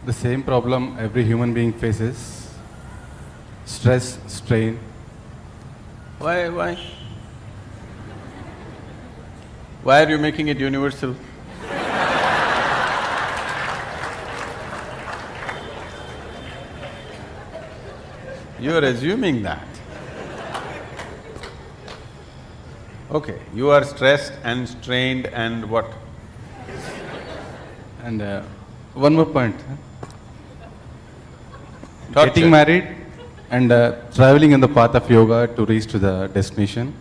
The same problem every human being faces. Stress, strain. Why? Why are you making it universal? You are assuming that. Okay, you are stressed and strained and what? And one more point. Torture. Getting married and traveling in the path of yoga to reach to the destination,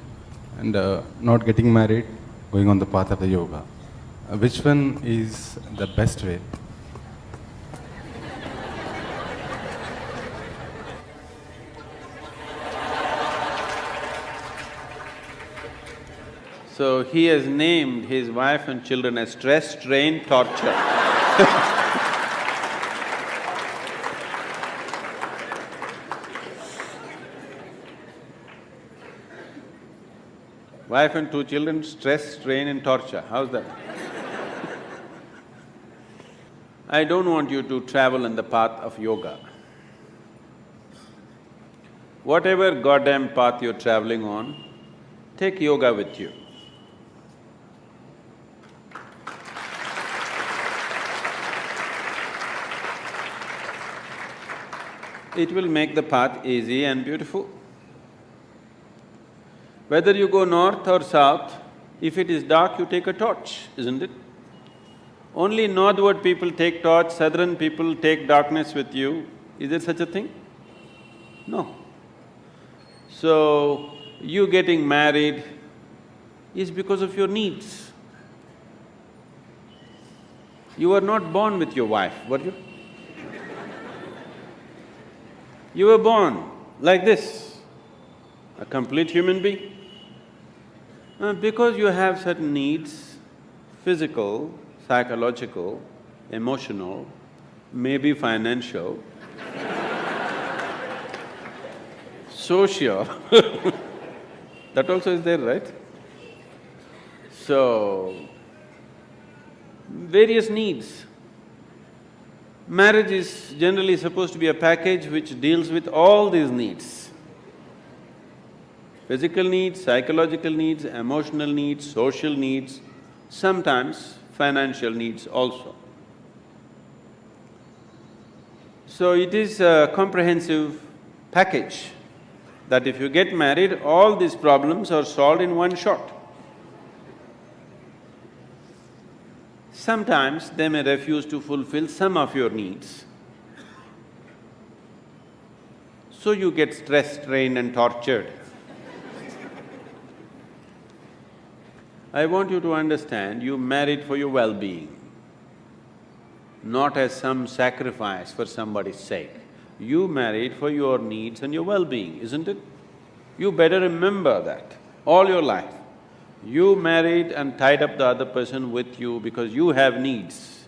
and not getting married, going on the path of the yoga. Which one is the best way? So he has named his wife and children as stress, strain, torture. Wife and 2 children, stress, strain and torture. How's that? I don't want you to travel on the path of yoga. Whatever goddamn path you're traveling on, take yoga with you. It will make the path easy and beautiful. Whether you go north or south, if it is dark, you take a torch, isn't it? Only northward people take torch, southern people take darkness with you. Is there such a thing? No. So, you getting married is because of your needs. You were not born with your wife, were you? You were born like this, a complete human being. Because you have certain needs, physical, psychological, emotional, maybe financial, social, that also is there, right? So, various needs. Marriage is generally supposed to be a package which deals with all these needs. Physical needs, psychological needs, emotional needs, social needs, sometimes financial needs also. So it is a comprehensive package that if you get married, all these problems are solved in one shot. Sometimes they may refuse to fulfill some of your needs. So you get stressed, strained and tortured. I want you to understand, you married for your well-being, not as some sacrifice for somebody's sake. You married for your needs and your well-being, isn't it? You better remember that all your life. You married and tied up the other person with you because you have needs.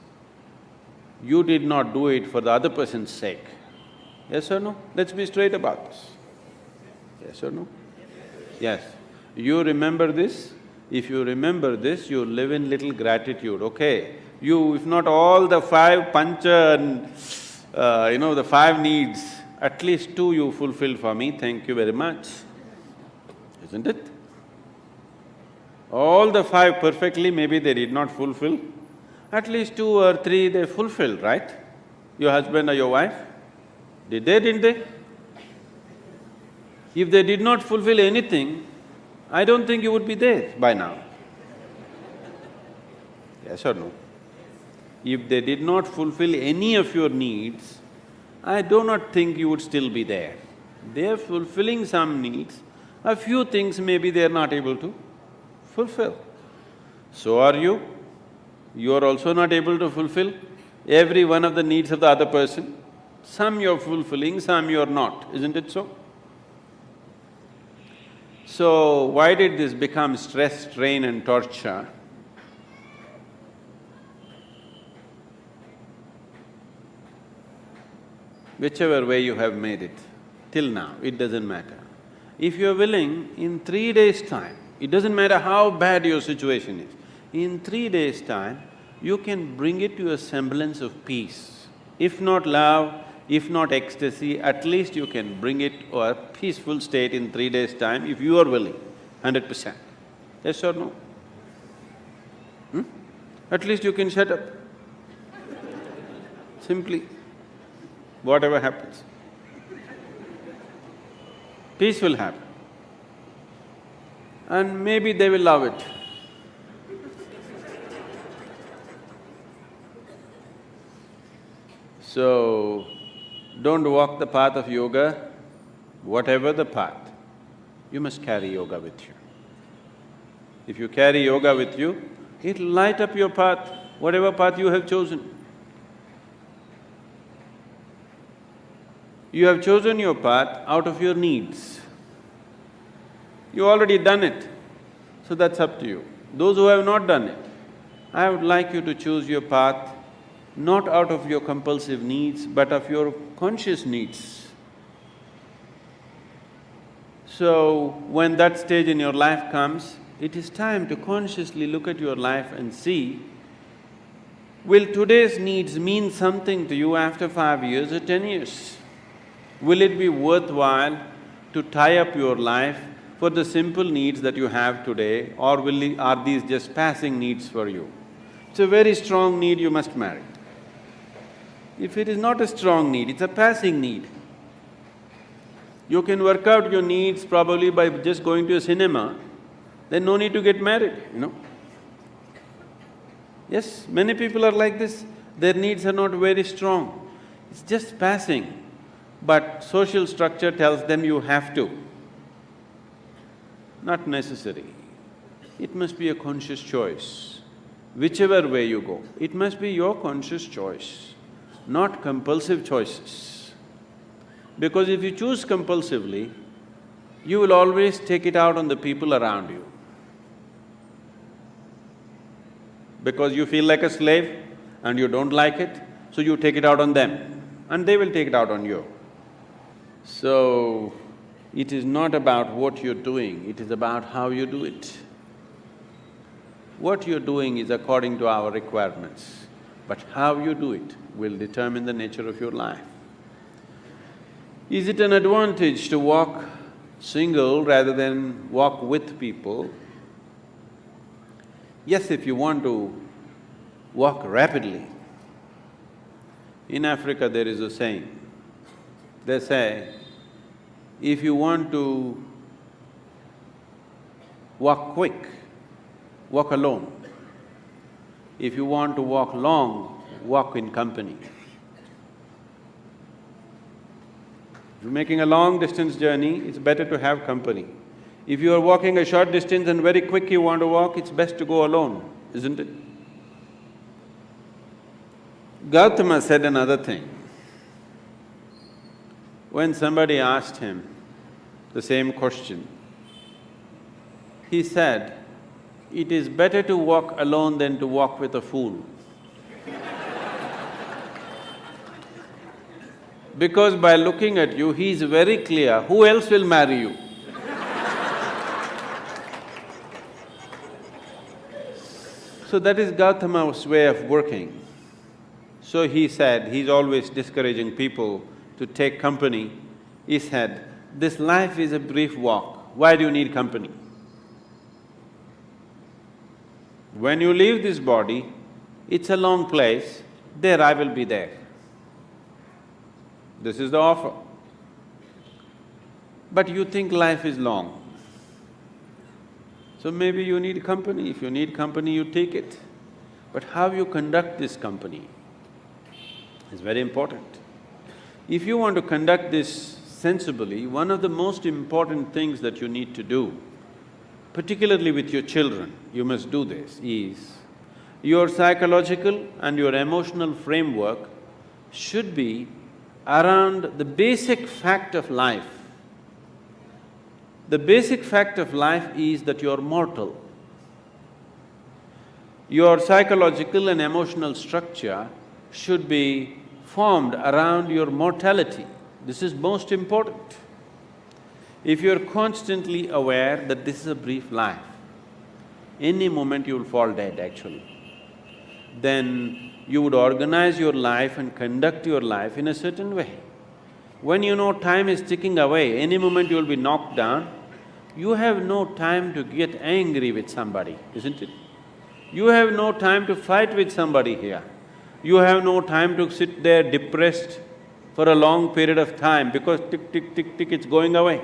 You did not do it for the other person's sake. Yes or no? Let's be straight about this. Yes or no? Yes. You remember this? If you remember this, you live in little gratitude, okay? You… if not all the 5 pancha and the 5 needs, at least 2 you fulfill for me, thank you very much, isn't it? All the 5 perfectly, maybe they did not fulfill, at least 2 or 3 they fulfilled, right? Your husband or your wife? Did they, didn't they? If they did not fulfill anything, I don't think you would be there by now. Yes or no? If they did not fulfill any of your needs, I do not think you would still be there. They are fulfilling some needs, a few things maybe they are not able to fulfill. So are you. You are also not able to fulfill every one of the needs of the other person. Some you're fulfilling, some you're not, isn't it so? So, why did this become stress, strain and torture? Whichever way you have made it, till now, it doesn't matter. If you're willing, in 3 days' time, it doesn't matter how bad your situation is, in 3 days' time, you can bring it to a semblance of peace. If not love, if not ecstasy, at least you can bring it to a peaceful state in 3 days' time if you are willing, 100%. Yes or no? At least you can shut up. Simply, whatever happens. Peace will happen. And maybe they will love it. So, don't walk the path of yoga, whatever the path, you must carry yoga with you. If you carry yoga with you, it'll light up your path, whatever path you have chosen. You have chosen your path out of your needs. You already done it, so that's up to you. Those who have not done it, I would like you to choose your path not out of your compulsive needs, but of your conscious needs. So, when that stage in your life comes, it is time to consciously look at your life and see, will today's needs mean something to you after 5 years or 10 years? Will it be worthwhile to tie up your life for the simple needs that you have today, or are these just passing needs for you? It's a very strong need, you must marry. If it is not a strong need, it's a passing need. You can work out your needs probably by just going to a cinema, then no need to get married, you know. Yes, many people are like this, their needs are not very strong, it's just passing, but social structure tells them you have to. Not necessary. It must be a conscious choice. Whichever way you go, it must be your conscious choice, not compulsive choices. Because if you choose compulsively, you will always take it out on the people around you. Because you feel like a slave and you don't like it, so you take it out on them and they will take it out on you. So, it is not about what you're doing, it is about how you do it. What you're doing is according to our requirements, but how you do it will determine the nature of your life. Is it an advantage to walk single rather than walk with people? Yes, if you want to walk rapidly. In Africa there is a saying, they say, if you want to walk quick, walk alone. If you want to walk long, walk in company. If you're making a long distance journey, it's better to have company. If you are walking a short distance and very quick you want to walk, it's best to go alone, isn't it? Gautama said another thing. When somebody asked him the same question, he said, "It is better to walk alone than to walk with a fool." Because by looking at you, he is very clear, who else will marry you? So that is Gautama's way of working. So he said, he's always discouraging people to take company. He said, this life is a brief walk, why do you need company? When you leave this body, it's a long place, there I will be there. This is the offer. But you think life is long. So maybe you need company. If you need company, you take it. But how you conduct this company is very important. If you want to conduct this sensibly, one of the most important things that you need to do, particularly with your children, you must do this, is your psychological and your emotional framework should be around the basic fact of life. The basic fact of life is that you're mortal. Your psychological and emotional structure should be formed around your mortality. This is most important. If you're constantly aware that this is a brief life, any moment you'll fall dead actually. then you would organize your life and conduct your life in a certain way. When you know time is ticking away, any moment you will be knocked down, you have no time to get angry with somebody, isn't it? You have no time to fight with somebody here. You have no time to sit there depressed for a long period of time because tick, tick, tick, tick, it's going away.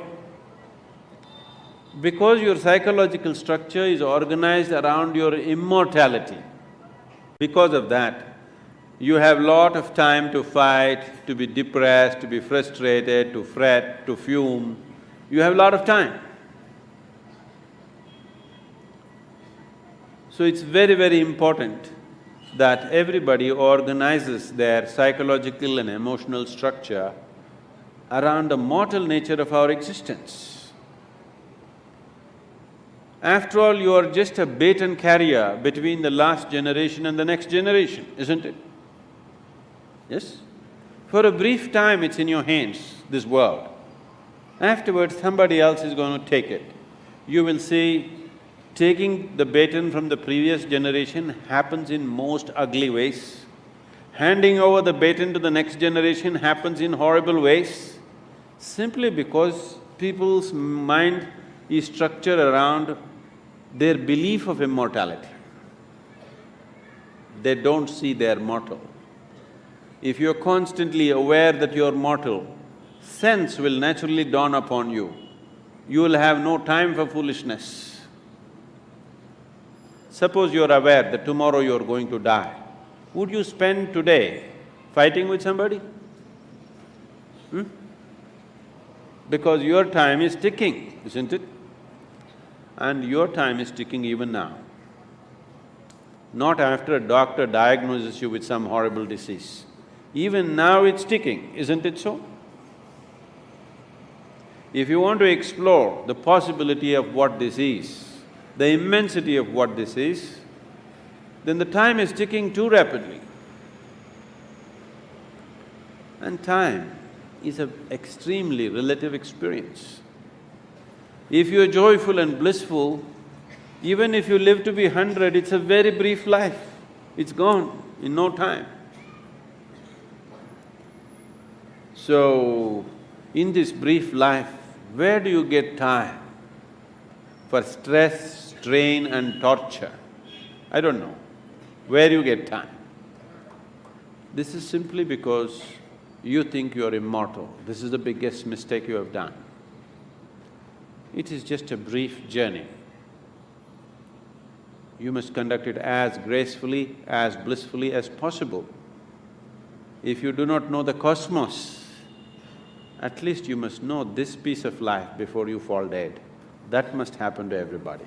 Because your psychological structure is organized around your immortality, because of that, you have lot of time to fight, to be depressed, to be frustrated, to fret, to fume. You have lot of time. So it's very, very important that everybody organizes their psychological and emotional structure around the mortal nature of our existence. After all, you are just a baton carrier between the last generation and the next generation, isn't it? Yes? For a brief time it's in your hands, this world. Afterwards, somebody else is going to take it. You will see taking the baton from the previous generation happens in most ugly ways. Handing over the baton to the next generation happens in horrible ways, simply because people's mind is structured around their belief of immortality. They don't see they're mortal. If you're constantly aware that you're mortal, sense will naturally dawn upon you. You will have no time for foolishness. Suppose you're aware that tomorrow you're going to die, would you spend today fighting with somebody? Because your time is ticking, isn't it? And your time is ticking even now. Not after a doctor diagnoses you with some horrible disease. Even now it's ticking, isn't it so? If you want to explore the possibility of what this is, the immensity of what this is, then the time is ticking too rapidly. And time is an extremely relative experience. If you're joyful and blissful, even if you live to be 100, it's a very brief life. It's gone in no time. So, in this brief life, where do you get time for stress, strain and torture? I don't know. Where do you get time? This is simply because you think you're immortal. This is the biggest mistake you have done. It is just a brief journey. You must conduct it as gracefully, as blissfully as possible. If you do not know the cosmos, at least you must know this piece of life before you fall dead. That must happen to everybody.